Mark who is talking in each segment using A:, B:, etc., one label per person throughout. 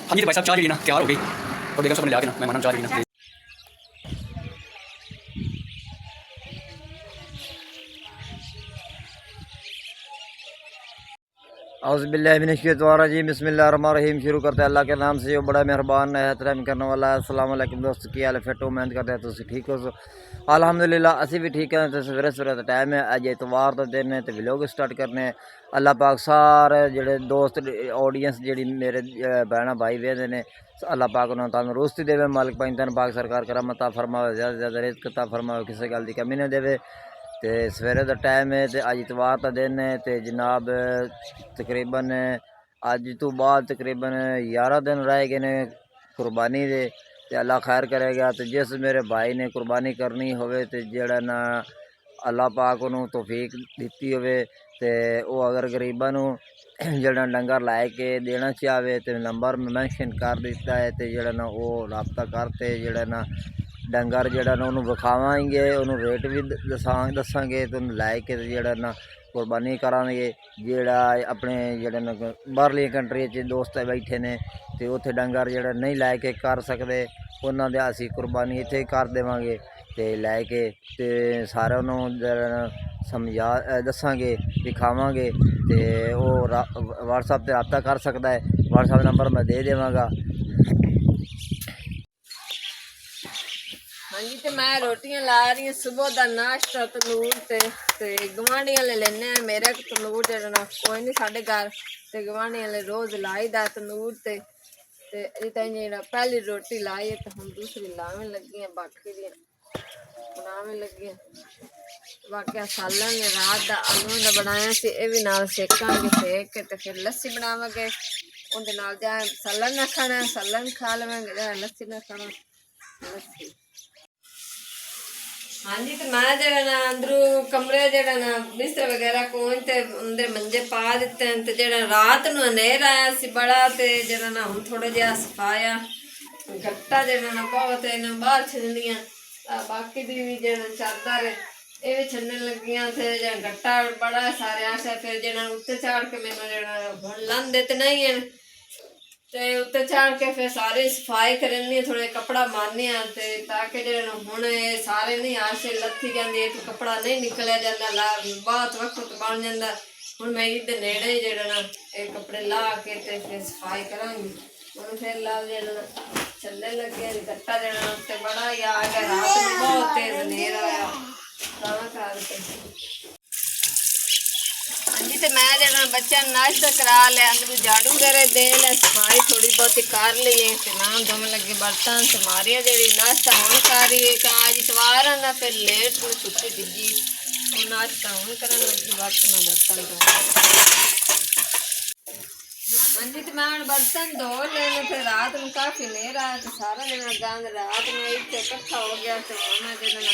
A: हाँ जी तो भाई साहब चाय भी ना तैयार हो गई और बेगम साहब ने ले आके ना मेहमान चाय भी ना
B: औज़ुबिल्लाहिमिनश्शैतानिर्रजीम बिस्मिल्लाहिर्रहमानिर्रहीम। शुरू करते हैं अल्लाह के नाम से जो बड़ा मेहरबान रहत रहम करने वाला है। अस्सलाम वालेकुम दोस्त, की हाल है? फिट उम्मीद करते हैं तुम ठीक हो। अल्हम्दुलिल्लाह असी भी ठीक हैं। तो सवेरे सवेरे का टाइम है, अज इतवार का दिन है, तो व्लॉग स्टार्ट करने। अल्लाह पाक सारे जेडे दोस्त ऑडियंस जी मेरे भैन भाई वेंदे ने, अल्लाह पाक उन्होंने तंदुरुस्ती देवे। मालिक पंजतन पाक सरकार करमता फरमावे, ज़्यादा से ज़्यादा रिज़्क़ अता फरमावे, किसी गल की कमी नहीं देवे। तो सवेरे का टाइम है, तो अज इतवार का दिन है, तो जनाब तकरीबन अज तो बाद तकरीबन 11 दिन रह गए ने कुर्बानी दे। ते अल्लाह खैर करेगा। तो जिस मेरे भाई ने कुर्बानी करनी होवे, तो जेड़ा ना अल्लाह पाक उन्होंने तौफीक दी होवे, तो वह अगर गरीबां नूं जेड़ा डंगर लै के देना चाहे तो नंबर मैंशन कर दिता है। तो जेड़ा ना वो रबता करते जेड़ा ना डंगर जेड़ा ना उन्होंने विखावांगे, उन्होंने रेट भी दसांगे, तो उन्हें लै के जेड़ा ना कुर्बानी करांगे। जेड़ा अपने जेड़ा ना बाहरली कंट्री च दोस्त बैठे ने, तो उत्थे डंगर जेड़ा नहीं लैके कर सकते, उन्होंने दे असी कुर्बानी इत्थे कर देवांगे। तो लैके तो सारे उन्होंने समझा दसांगे, दिखावांगे। तो वह व्हाट्सएप पर रब्ता कर सकता है, व्हाट्सएप नंबर मैं दे देवांगा।
C: हाँ जी, तो मैं रोटियां ला रही हूँ सुबह का नाश्ता तंदूर ते गवांढियां ले लेने हैं। मेरे को तंदूर जेड़ा ना कोई नहीं साढ़े घर, ते गवांढियां ले रोज लाई दा तंदूर। ते अजे ताईं जेड़ा पहली रोटी लाई है, तो हम दूसरी लावन लगी हैं, बाकी दी बनावन लगी हैं। बाकी सालन ने रात का आलू का बनाया सी, ये भी नाल सेकांगे, सेक के ते फिर लस्सी बनावांगे। उनके नाल जाए सालन ना खाना सालन खा लवेंगे, जाए लस्सी ना खाना लस्सी। हाँ जी, तो मैं जरा ना अंदरू कमरे जरा ना बिस्तर वगैरह कोई ते अंदर मंजे पा दिते हैं। तो जरा रात नूं अंधेर आया सी बड़ा, ते जरा ना हुण थोड़ा जिहा सफाया गट्टा जरा ना बहुत इन्हां बाहर छड्डनियां। बाकी दी भी जरा चादर ये भी छड्डन लगियां। ते जरा गट्टा बड़ा सारे आसे फिर जरा उत्ते चाड़ के मैनूं जरा हुण लांदे ते नहीं है, ते उत्ते चाड़ के फिर सारे सफाई करनी, थोड़े कपड़ा मारने ताकि जो हूँ सारे नहीं आशे लत्थी जाती, एक कपड़ा नहीं निकलिया जाता, ला बहुत वक्त बन जाता। हूँ मैं इधर नेड़े जरा ना एक कपड़े ला के ते फिर सफाई करांगी। हूँ फिर ला जरा चलने लगे गट्टा जरा उत्ते बड़ा ही आ गया, रात में बहुत तेज अंधेरा आया करके। हाँ जी, तो मैं जरा बच्चा नाश्ता करा लिया, अंदर झाड़ू वगैरह दे लिया, सफाई थोड़ी बहुत कर ली है। तो नाम धोने लगे बर्तन से मारिया जी नाश्ता हूँ कर रही है। आज इतवार है, फिर लेट में छुट्टी डिगी और नाश्ता हूँ करने लगी, बाकी मैं बर्तन धो। हाँ जी, तो मैं बर्तन धो लेने, फिर रात में काफ़ी नेरा आया, तो सारा दिन गंद रात में इतने इकट्ठा हो गया। तो मैं जरा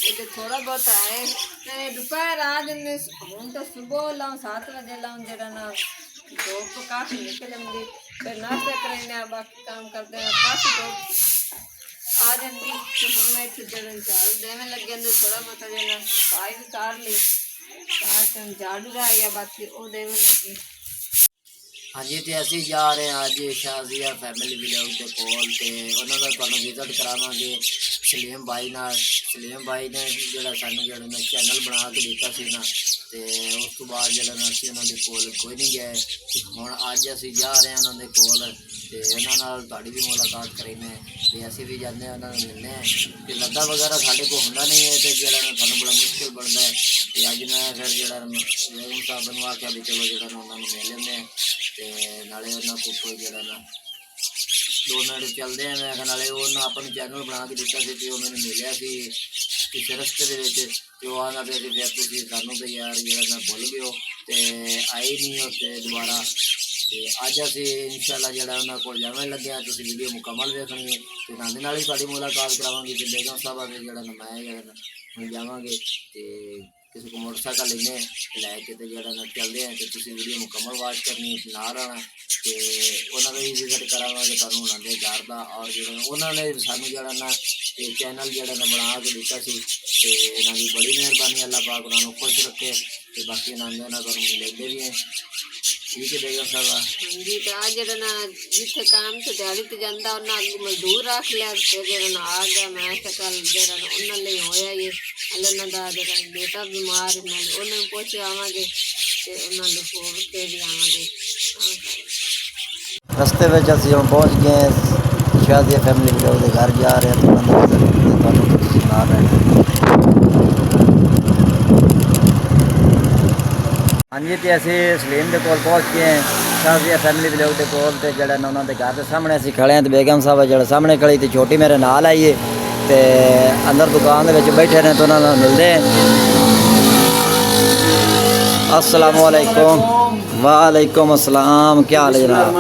C: इधर थोड़ा बहुत आए दोपहर आज हूँ तो सुबह लाऊँ 7 बजे लाऊँ जरा ना धूप काफ़ी निकल जाती, फिर नाश्ता करेंगे, बाकी काम करते हैं, काफ़ी धूप आ जाती। तो हम मैं इतने जरा झाड़ू देने लगे, अंदर थोड़ा बहुत जना सफाई भी कर ली, झाड़ू रह गया बाकी वो देने लगी।
B: हाँ जी, तो असी जा रहे हैं अज शाजिया फैमिली व्लॉग के कोल, तो उन्होंने तुहानू विजिट करावांगे सलीम भाई नाल। सलीम भाई ने जो सानू जो चैनल बना के दिता सी ना, तो उस तो बाद जो असी उन्होंने कोल कोई नहीं गए। हुण अज असी जा रहे हैं उन्होंने कोल, तो उन्होंने नाल तुहाडी भी मुलाकात करेंगे, तो असी भी जाते हैं उन्होंने मिलने। तो लद्दा वगैरह साढ़े को होंदा नहीं है, तो जो थानू बड़ा मुश्किल बनता है। तो अज मैं फिर जो बेगम साहब नूं आख्या भी चलो जो उन्होंने मिल लेंगे, तो नाले उन्होंने को कोई जरा ना 2 मिनट चलते हैं। मैं नाले उन्होंने अपन चैनल बना के दिता सी, तो मैंने मिलिया सी किसी रस्ते के, तो आना पे फिर तुम सानू तो यार जरा ना भुल गए हो, तो आए नहीं हो दोबारा। तो अज असी इंशाअल्लाह जरा उन्होंने को जावन लगे हैं, तुम वीडियो मुकम्मल देखनी है। तो नाल नाल ही साड़ी मुलाकात करावांगे, तो बेगम साहब के जरा मैं जरा हम जावांगे, तो किसी को मोटरसाइकिल लेने लैके तो जरा ना चलते हैं। तो तुम वीडियो मुकम्मल वाच करनी नाल आना, तो उन्होंने भी विजिट करावांगे तुहानू उन्होंने घर का। और जो उन्होंने सानू जरा ना चैनल जरा ना बना के दिता सी, तो इन्हों की बड़ी मेहरबानी, अल्लाह पाक उन्होंने खुश रखे। तो बाकी आनंद तुहानू मिलते भी हैं। ठीक है बेगम साहब
C: ਹਾਂਜੀ ਤੇ ਆ ਜਿਹੜਾ ਨਾ ਜਿੱਥੇ ਕੰਮ ਤੇ ਦਿਹਾੜੀ ਤੇ ਜਾਂਦਾ ਉਹਨਾਂ ਅੱਗੇ ਮਜ਼ਦੂਰ ਰੱਖ ਲਿਆ ਤੇ ਜਿਹੜਾ ਨਾ ਆ ਗਿਆ ਮੈਂ ਕਿਹਾ ਚੱਲ ਜਿਹੜਾ ਨਾ ਉਹਨਾਂ ਲਈ ਹੋਇਆ ਇਹ ਹਲੇ ਉਹਨਾਂ ਦਾ ਜਿਹੜਾ ਬੇਟਾ ਬਿਮਾਰ ਨਾਲ ਉਹਨਾਂ ਨੂੰ ਪੁੱਛ ਆਵਾਂਗੇ ਤੇ ਉਹਨਾਂ ਨੂੰ ਫੋਨ ਤੇ ਵੀ ਆਵਾਂਗੇ
B: रस्ते में ਅਸੀਂ ਹੁਣ ਪਹੁੰਚ गए शादी फैमिली ब्लॉग के घर जा रहे हैं तो ਤੁਹਾਨੂੰ ਕੁਝ ਸੁਣਾ ਰਹੇ हैं ਹਾਂਜੀ ਤੇ ਅਸੀਂ ਸਲੀਮ ਦੇ ਕੋਲ ਪਹੁੰਚ ਗਏ ਹਾਂ ਸ਼ਾਜ਼ੀਆ ਫੈਮਿਲੀ ਬਲੌਗ ਦੇ ਕੋਲ ਤੇ ਜਿਹੜਾ ਨਾ ਉਹਨਾਂ ਦੇ ਘਰ ਦੇ ਸਾਹਮਣੇ ਅਸੀਂ ਖੜੇ ਹਾਂ ਤੇ ਬੇਗਮ ਸਾਹਿਬ ਜਿਹੜਾ ਸਾਹਮਣੇ ਖੜੀ ਤੇ ਛੋਟੀ ਮੇਰੇ ਨਾਲ ਆਈ ਹੈ ਤੇ ਅੰਦਰ ਦੁਕਾਨ ਦੇ ਵਿੱਚ ਬੈਠੇ ਨੇ ਤੇ ਉਹਨਾਂ ਨਾਲ ਮਿਲਦੇ ਹਾਂ अस्सलाम वालेकुम वालेकुम अस्सलाम क्या हाल है जनाब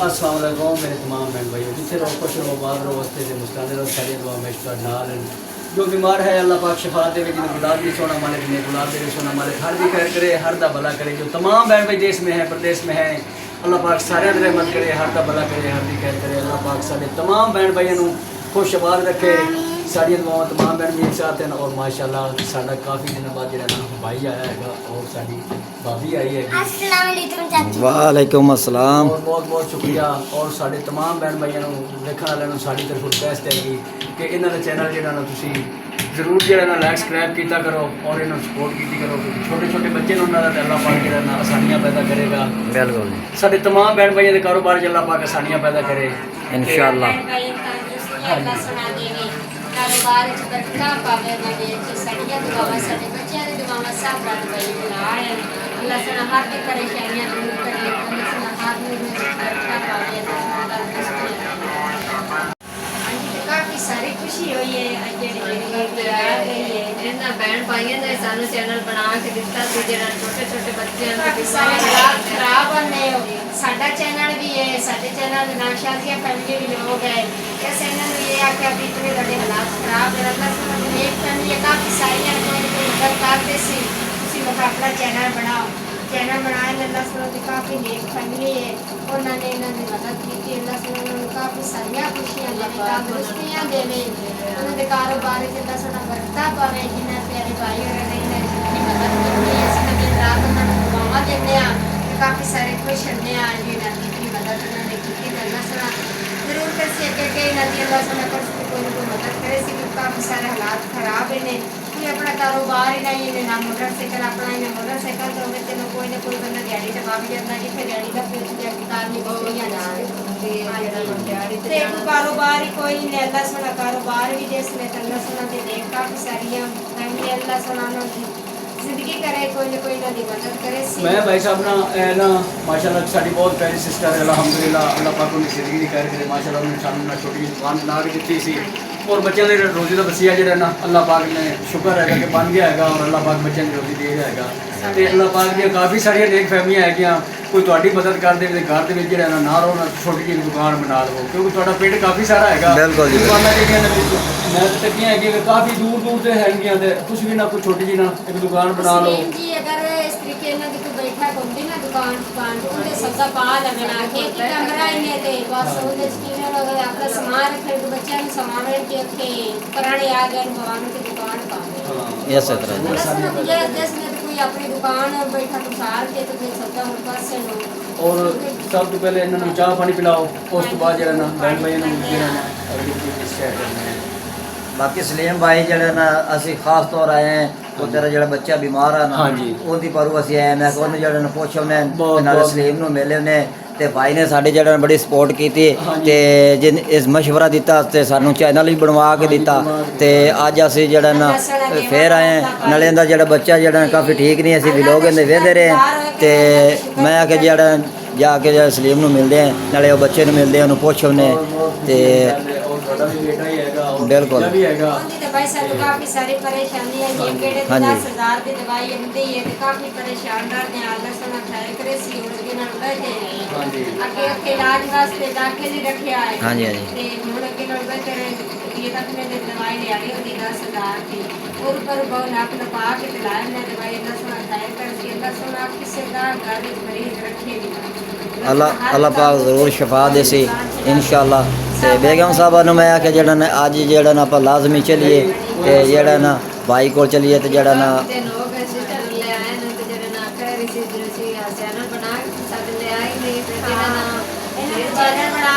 A: अस्सलाम वालेकुम मेरे तमाम बहन भाइयों जिससे रहो खुश रहो बात रहो वस्ते से मुस्कान रहो सारी दुआ में इसका नाल जो बीमार है अल्लाह पाक शिफा दे जिन्हें गुलाब भी सोना मालिक ने गुलाब दे सोना मालिक हर भी खैर करे हर दा भला करे जो तमाम बहन भाई देश में है प्रदेश में है अल्लाह पाक सारे दी रहमत करे हर दा भला करे हर दी खैर करे अल्लाह पाक सारे तमाम बहन भाइयों को खुश आबाद रखे साड़ी दुआवां तमाम बहन भी एक साथ हैं और माशाल्लाह साडा काफ़ी दिनों बाद जो भाई आया है और साड़ी भाभी आई है
B: वालेकुम अस्सलाम
A: और बहुत बहुत शुक्रिया और साढ़े तमाम बहन भाइयों को देखने वाले साड़ी तरफ रिक्वेस्ट हैगी कि इन्हों का चैनल जो जरूर जो लाइक सब्सक्राइब किया करो और इन्होंने सपोर्ट की करो क्योंकि छोटे छोटे बच्चे ने उन्होंने अल्लाह पाक जो आसानियाँ पैदा करेगा
B: बिल्कुल
A: साढ़े तमाम बहन भाइयों के कारोबार अल्लाह पाक आसानियाँ पैदा करे
B: इंशाअल्लाह
C: कारोबार च बरकत पावे नबी च सड़ियां दुआवां साडे बच्चों दी दुआवां सब बन गई नाल अल्लाह सना हर दी परेशानियां दूर करे अल्लाह सना हर में बरकत पावे काफ़ी सारी खुशी हुई है इन्होंने बहन भाइयों ने सानू चैनल बना के दिता सी जो छोटे छोटे बच्चे हालात खराब ने साडा चैनल भी है साडे चैनल नाम शाजिया फैमिली भी लोग है इस चैनल में ये आके अभी इतने बड़े हालात खराब है अल्लाह समझ एक फैमिली काफ़ी सारी मदद करते सी उसी लोग अपना चैनल बनाओ चैनल बनाए अल्लाह समझ काफ़ी नेक फैमिली है उन्होंने इन्होंने मदद की अल्लाह समझ काफ़ी सारिया खुशियां देने तंदुरुस्तियां देने उन्होंने कारोबार से अल्लाह सोना बरकत पावे जिन्हें प्यारे भाई और ने मदद की है दिन रात उन्होंने दुआवां देने काफ़ी सारे खुश होने जिन्हें मदद उन्होंने की अल्लाह सोना जरूर कर अगे नदी अल्लाह सोना कर कोई ना कोई मदद करे सी काफ़ी सारे हालात खराब ने कोई अपना कारोबार ही नहीं है ना मोटरसाइकिल अपना ही मोटरसाइकिल तो होवे चलो कोई ना कोई बंदा दिहाड़ी ते भाग जाता जिथे दिहाड़ी का फिर कारनी बकरियां ना कारोबार ही कोई नहीं अल्लाह सोना कारोबार भी जिसमें अल्लाह सोना दे दे काफ़ी सारियां फैमिली अल्लाह सोना जिंदगी करे कोई ना कोई ना मदद करे
A: मैं भाई साहब ना माशाल्लाह साड़ी बहुत प्यारी सिस्टर है अल्हम्दुलिल्लाह अल्लाह पाक उनकी जिंदगी दी खैर करे माशाल्लाह उन्होंने सानू छोटी दुकान बना के दी सी और बच्चों के रोजी का वसीया जो ना अल्लाह पाक ने शुक्र है कि बन गया है और अल्लाह पाक बच्चों की रोजी दे रहा है तो अल्लाह पाक दी काफ़ी सारिया नेक फैमिलियां है कोई थोड़ी मदद कर दे घर के जो ना रहो छोटी जी दुकान बना लो क्योंकि थोड़ा पेट काफ़ी सारा है दुकाना मैं तकियां है काफ़ी दूर दूर से है कुछ भी ना कुछ छोटी जी ना एक दुकान बना लो
C: अगर इस तरीके ना कोई बैठा होंदी ना दुकान उनके सबका पा लगना कि कमरा ही नहीं ते बस उनके स्कीनर वगैरह अपना सामान रखे तो बच्चे ने सामान के रखे पुराने आ गए भगवान की दुकान पा
B: ऐसा तरह
C: ये देश में कोई अपनी दुकान और बैठा तो सार के तो फिर सबका उन पास से लो
A: और सब तो पहले इन्होंने चाह पानी पिलाओ उस तो बाद जो ना बहन भाई
B: बाकी सलीम भाई जो ना असी खास तौर आए हैं तो तेरा जो बच्चा बीमार है ना
A: हाँ जी
B: उनकी पर असी आए मैं जो पुछ उन्हें सलीम को मिले उन्हें ते भाई ने साढ़े जो बड़ी सपोर्ट की थी ते जिन इस मशवरा दिता ते सानू चैनल भी बनवा के दिता ते अज असी जो ना फिर आए नाले इनका जो बच्चा जो काफ़ी ठीक नहीं असी व्लॉग इन्हें वेखते रहे ते मैं आके जो जाके जो सलीम को मिलते हैं नाले बच्चे को मिलते हैं उन्होंने पुछ उन्हें ते बिल्कुल
C: भाई सानू काफ़ी सारी परेशानी है ये केड़े 10,000 की दवाई आंदी है ते काफ़ी परेशान रहते हैं अल्लाह सोना खैर करे सी और के नाल बैठे हैं अगे अगे इलाज वास्ते दाखिल ही रखया है
B: हां जी हां जी
C: ते हुन अगे नाल बैठे ये तक ने दवाई ले आई होती 10,000 की और पर बहुत नाप न पा के लाए ने दवाई अल्लाह सोना खैर कर सी अल्लाह सोना किसी दा घर में मरीज रखे नहीं
B: अल्लाह पाक जरूर शिफा दे सी इंशाअल्लाह ते बेगम साहब ने मैं आके जो अज जो आप लाजमी चलिए तो जो ना भाई को चलिए तो जो ना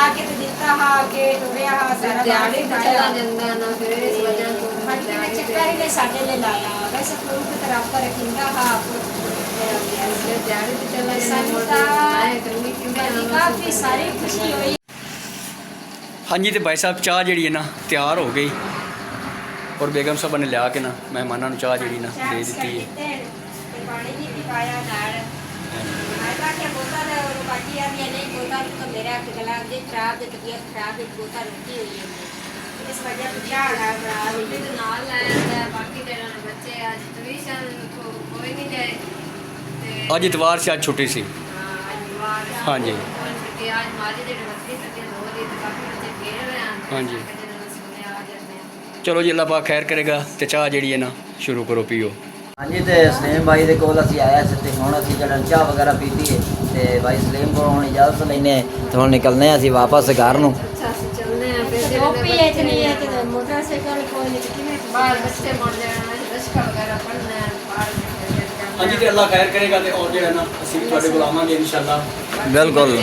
D: ਕੇ ਤੇ ਦਿੱਤਾ ਹਾ ਕੇ ਟੁਰਿਆ ਹਾ ਸਾਰਾ
C: ਦਿਹਾੜੀ ਤੇ ਚਲਾ ਜਾਂਦਾ ਨਾ ਫਿਰ ਇਸ ਵਜ੍ਹਾ ਤੋਂ
D: ਹੱਟੀ ਵਿੱਚ ਚੱਕਰ ਹੀ ਨੇ ਸਾਡੇ ਲਈ ਲਾਇਆ ਵੈਸੇ ਫਰੂਟ ਤੇ ਰੱਬ ਰਖਿੰਦਾ ਹਾ
C: ਫਿਰ ਦਿਹਾੜੀ ਤੇ ਚਲਾ ਜਾਂਦਾ
D: ਸਾਨੂੰ
C: ਮੋਟਰ
D: ਤਾਂ
C: ਮੈਂ ਕਰਨੀ ਕਿਉਂਕਿ
D: ਕਾਫੀ ਸਾਰੀ ਖੁਸ਼ੀ ਹੋਈ।
A: ਹਾਂਜੀ ਤੇ ਭਾਈ ਸਾਹਿਬ ਚਾਹ ਜਿਹੜੀ ਹੈ ਨਾ ਤਿਆਰ ਹੋ ਗਈ ਔਰ ਬੇਗਮ ਸਾਹਿਬਾ ਨੇ ਲਿਆ ਕੇ ਨਾ ਮਹਿਮਾਨਾਂ ਨੂੰ ਚਾਹ ਜਿਹੜੀ ਨਾ ਦੇ ਦਿੱਤੀ ਹੈ।
D: ਤੇ ਪਾਣੀ ਵੀ ਪਿਵਾਇਆ ਨਾਲ ਆਇਆ ਕਿ ਬੋਤਲ ਬਾਕੀ ਆ ਵੀ ਨਹੀਂ ਬੋਤਲ ਤਾਂ ਮੇਰੇ ਹੱਥ ਗਲਾ ਦੇ ਖਰਾਬ ਦੇ ਤਬੀਅਤ ਖਰਾਬ ਦੀ ਬੋਤਲ ਰੁਕੀ ਹੋਈ ਹੈ ਇਸ ਵਜ੍ਹਾ ਤੋਂ ਚਾਹ ਨਾ ਬਣਾ
C: ਰੋਟੀ ਦੇ ਨਾਲ ਲੈ ਜਾਂਦਾ ਬਾਕੀ ਦੇ ਬੱਚੇ ਅੱਜ ਟਿਊਸ਼ਨ ਕੋਈ ਨਹੀਂ ਗਏ ਤੇ
A: ਅੱਜ ਇਤਵਾਰ ਸੀ, ਅੱਜ ਛੁੱਟੀ ਸੀ।
C: ਅੱਜ ਵਾਰ
A: ਹਾਂਜੀ।
C: ਕਿ ਅੱਜ ਮਾਜੀ ਦੇ ਬੱਚੇ ਸੱਜੇ ਹੋ ਰਹੀ ਤੇ ਕਾਫੀ ਬੱਚੇ ਖੇਡ ਰਹੇ ਹਨ
A: ਹਾਂਜੀ।
C: ਸੁਣਿਆ ਆ ਜਾਂਦੇ ਆ
A: ਚਲੋ ਜੀ ਅੱਲਾਹ ਪਾਕ ਖੈਰ ਕਰੇਗਾ ਤੇ ਚਾਹ ਜਿਹੜੀ ਹੈ ਨਾ ਸ਼ੁਰੂ ਕਰੋ ਪੀਓ।
B: ਹਾਂਜੀ ਤੇ ਸਲੀਮ ਭਾਈ ਦੇ ਕੋਲ ਅਸੀਂ ਆਇਆ ਸੀ ਤੇ ਹੁਣ ਅਸੀਂ ਜਿਹੜਾ ਚਾਹ ਵਗੈਰਾ ਪੀਤੀ ਹੈ ਤੇ ਭਾਈ ਸਲੀਮ ਕੋਲ ਹੁਣ ਇਜਾਜ਼ਤ ਲੈਨੇ ਤੇ ਹੁਣ ਨਿਕਲਨੇ ਆ ਅਸੀਂ ਵਾਪਸ ਘਰ ਨੂੰ।
C: ਅੱਛਾ ਅਸੀਂ ਚੱਲਨੇ ਆ ਫਿਰ
D: ਟੋਪੀ
C: ਜਿਹੜੇ
D: ਇਤਨੀ ਹੈ ਕਿ ਮੋਟਰਸਾਈਕਲ ਕੋਈ ਨਹੀਂ ਕਿਵੇਂ
C: ਬਾਹਰ ਬੱਚੇ ਮੁੜ ਜਾਣਾ ਰਸਕਾ ਵਗੈਰਾ ਪੜਨਾ ਹੈ ਬਾਹਰ
A: ਹਾਂਜੀ ਤੇ ਅੱਲਾਹ ਖੈਰ ਕਰੇਗਾ ਤੇ ਔਰ ਜਿਹੜਾ ਨਾ ਅਸੀਂ ਵੀ ਤੁਹਾਡੇ ਕੋਲ ਆਵਾਂਗੇ ਇਨਸ਼ਾਅੱਲਾ।
B: ਬਿਲਕੁਲ।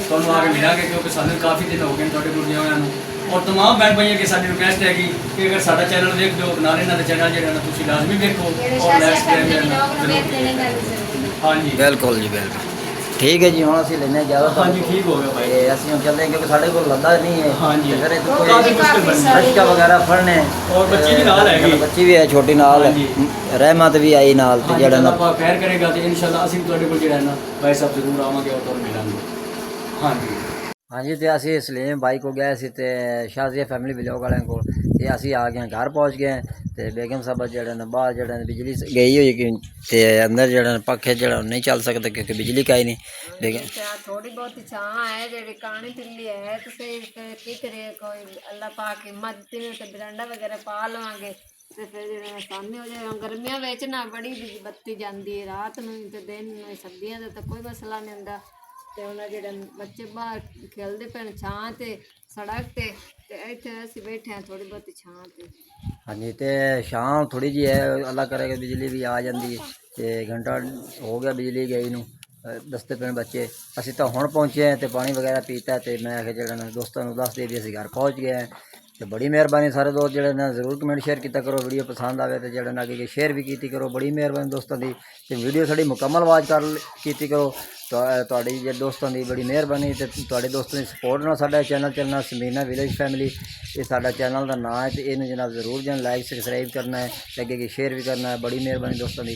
A: ਤੁਹਾਨੂੰ ਆ ਕੇ ਮਿਲਾਂਗੇ ਕਿਉਂਕਿ ਸਾਨੂੰ ਕਾਫੀ ਦਿਨ ਹੋ ਗਏ ਨੇ ਤੁਹਾਡੇ ਕੋਲ ਗਏ ਹੋਇਆਂ ਨੂੰ। ਔਰ तमाम ਭੈਣ ਭਾਈਆਂ ਕੀ ਸਾਡੀ ਰਿਕੁਐਸਟ ਹੈਗੀ ਕਿ ਅਗਰ ਸਾਡਾ ਚੈਨਲ ਵੇਖਦੇ ਹੋ ਨਾਲ ਇਹਨਾਂ ਦਾ ਚੈਨਲ ਜਿਹੜਾ ਨਾ ਤੁਸੀਂ ਲਾਜ਼ਮੀ ਵੇਖੋ
D: ਜਿਹੜੇ
A: ਔਰ ਲਾਈਕ
D: ਸ਼ਾਸ਼ਾ ਫੈਮਿਲੀ
A: ਸਬਸਕ੍ਰਾਈਬ
D: ਲੋਕ ਨੂੰ ਵੇਖ
A: ਕਰਨਾ।
D: ਲੈਣੇ ਗੱਲ ਜ਼ਰੂਰੀ
A: ਹਾਂਜੀ
B: ਬਿਲਕੁਲ ਜੀ ਬਿਲਕੁਲ। ਠੀਕ ਹੈ ਜੀ ਹੁਣ ਅਸੀਂ ਲੈਨੇ ਇਜਾਜ਼ਤ।
A: ਹਾਂਜੀ ਠੀਕ ਹੋ ਗਿਆ ਭਾਈ।
B: ਤੇ ਅਸੀਂ ਹੁਣ ਚੱਲਦੇ ਹਾਂ ਕਿਉਂਕਿ ਸਾਡੇ ਕੋਲ ਲੱਦਾ ਨਹੀਂ ਹੈ।
A: ਹਾਂਜੀ।
B: ਤੇ ਫਿਰ ਇੱਥੇ
D: ਉਹ
A: ਕਾਫੀ
B: ਕੋਈ
A: ਮੁਸ਼ਕਿਲ ਬਣੀ।
B: ਰਸ਼ਕਾ ਵਗੈਰਾ ਫੜਨੇ
A: ਔਰ ਬੱਚੀ ਵੀ ਨਾਲ ਹੈਗੀ।
B: ਬੱਚੀ ਵੀ ਹੈ ਛੋਟੀ ਨਾਲ
A: ਹਾਂਜੀ।
B: ਰਹਿਮਤ ਵੀ ਆਈ ਨਾਲ ਤੇ
A: ਹਾਂਜੀ
B: ਜਿਹੜਾ
A: ਅੱਲਾਹ
B: ਨਾ
A: ਪਾਕ ਖੈਰ ਕਰੇਗਾ ਤੇ ਇਨਸ਼ਾਅੱਲਾ ਅਸੀਂ ਵੀ ਤੁਹਾਡੇ ਕੋਲ ਜਿਹੜਾ ਹੈ ਨਾ ਭਾਈ ਸਾਹਿਬ ਜ਼ਰੂਰ ਆਵਾਂਗੇ ਔਰ ਤੁਹਾਨੂੰ ਮਿਲਾਂਗੇ। ਹਾਂਜੀ
B: ਹਾਂਜੀ ਤੇ ਅਸੀਂ ਸਲੀਮ ਭਾਈ ਕੋ ਗਏ ਸੀ ਤੇ ਸ਼ਾਜ਼ੀਆ ਫੈਮਿਲੀ ਵਲੋਗ ਵਾਲਿਆਂ ਕੋਲ ਤੇ ਅਸੀਂ ਆ ਗਏ ਘਰ ਪਹੁੰਚ ਗਏ ਤੇ ਬੇਗਮ ਸਾਹਿਬਾ ਜਿਹੜਾ ਨਾ ਬਾਹਰ ਜਿਹੜਾ ਬਿਜਲੀ ਗਈ ਹੋਈ ਕਿ ਤੇ ਅੰਦਰ ਜਿਹੜਾ ਪੱਖੇ ਜਿਹੜਾ ਨਹੀਂ ਚੱਲ ਸਕਦੇ ਕਿਉਂਕਿ ਬਿਜਲੀ ਕਾਈ ਨਹੀਂ ਬੇਗਮ
C: थोड़ी बहुत छां है जेडी कानी तिल्ली है तो की करे कोई अल्लाह पाक हिम्मत देती है तो बरांडा वगैरह पा लवांगे ਤੇ ਫਿਰ ਜਿਹੜਾ ਸਾਹਮਣੇ ਹੋ ਜਾਏ ਗਰਮੀਆਂ ਵਿੱਚ ਨਾ ਬੜੀ ਬੱਤੀ ਜਾਂਦੀ ਹੈ ਰਾਤ ਨੂੰ ਤੇ ਦਿਨ ਨੂੰ ਸਰਦੀਆਂ ਦਾ ਤਾਂ ਕੋਈ ਮਸਲਾ ਨਹੀਂ ਹੁੰਦਾ ਤੇ ਉਹਨਾਂ ਜਿਹੜੇ ਬੱਚੇ ਬਾਹਰ ਖੇਲਦੇ ਪੈਣ ਛਾਂ ਤੇ ਸੜਕ ਤੇ ਇੱਥੇ ਅਸੀਂ ਬੈਠੇ ਹਾਂ ਥੋੜੀ ਬਹੁਤੀ ਛਾਂ ਤੇ।
B: ਹਾਂਜੀ ਤੇ ਸ਼ਾਮ ਥੋੜੀ ਜਿਹੀ ਹੈ ਅੱਲਾ ਕਰੇਗਾ ਬਿਜਲੀ ਵੀ ਆ ਜਾਂਦੀ ਹੈ ਤੇ ਘੰਟਾ ਹੋ ਗਿਆ ਬਿਜਲੀ ਗਈ ਨੂੰ ਦਸਤੇ ਪੈਣ ਬੱਚੇ ਅਸੀਂ ਤਾਂ ਹੁਣ ਪਹੁੰਚੇ ਹਾਂ ਤੇ ਪਾਣੀ ਵਗੈਰਾ ਪੀਤਾ ਤੇ ਮੈਂ ਆਖਿਆ ਜਿਹੜਾ ਨਾ ਦੋਸਤਾਂ ਨੂੰ ਦੱਸ ਦੇ ਵੀ ਅਸੀਂ ਘਰ ਪਹੁੰਚ ਗਏ ਹਾਂ ਤੇ ਬੜੀ ਮਿਹਰਬਾਨੀ ਸਾਰੇ ਦੋਸਤ ਜਿਹੜੇ ਨਾ ਜ਼ਰੂਰ ਕਮੈਂਟ ਸ਼ੇਅਰ ਕੀਤਾ ਕਰੋ ਵੀਡੀਓ ਪਸੰਦ ਆਵੇ ਤੇ ਜਿਹੜਾ ਨਾ ਅੱਗੇ ਸ਼ੇਅਰ ਵੀ ਕੀਤੀ ਕਰੋ ਬੜੀ ਮਿਹਰਬਾਨੀ ਦੋਸਤਾਂ ਦੀ ਤੇ ਵੀਡੀਓ ਸਾਡੀ ਮੁਕੰਮਲ ਵਾਚ ਕੀਤੀ ਕਰੋ ਤੁਹਾਡੀ ਜੇ ਦੋਸਤਾਂ ਦੀ ਬੜੀ ਮਿਹਰਬਾਨੀ ਤੇ ਤੁਹਾਡੇ ਦੋਸਤਾਂ ਦੀ ਸਪੋਰਟ ਨਾਲ ਸਾਡਾ ਚੈਨਲ ਚੱਲਣਾ ਸਮੀਨਾ ਵਿਲੇਜ ਫੈਮਿਲੀ ਇਹ ਸਾਡਾ ਚੈਨਲ ਦਾ ਨਾਮ ਹੈ ਤੇ ਇਹਨੂੰ ਜਨਾਬ ਜ਼ਰੂਰ ਜਨ ਲਾਈਕ ਸਬਸਕ੍ਰਾਈਬ ਕਰਨਾ ਹੈ ਤੇ ਅੱਗੇ ਸ਼ੇਅਰ ਵੀ ਕਰਨਾ ਹੈ ਬੜੀ ਮਿਹਰਬਾਨੀ ਦੋਸਤਾਂ ਦੀ।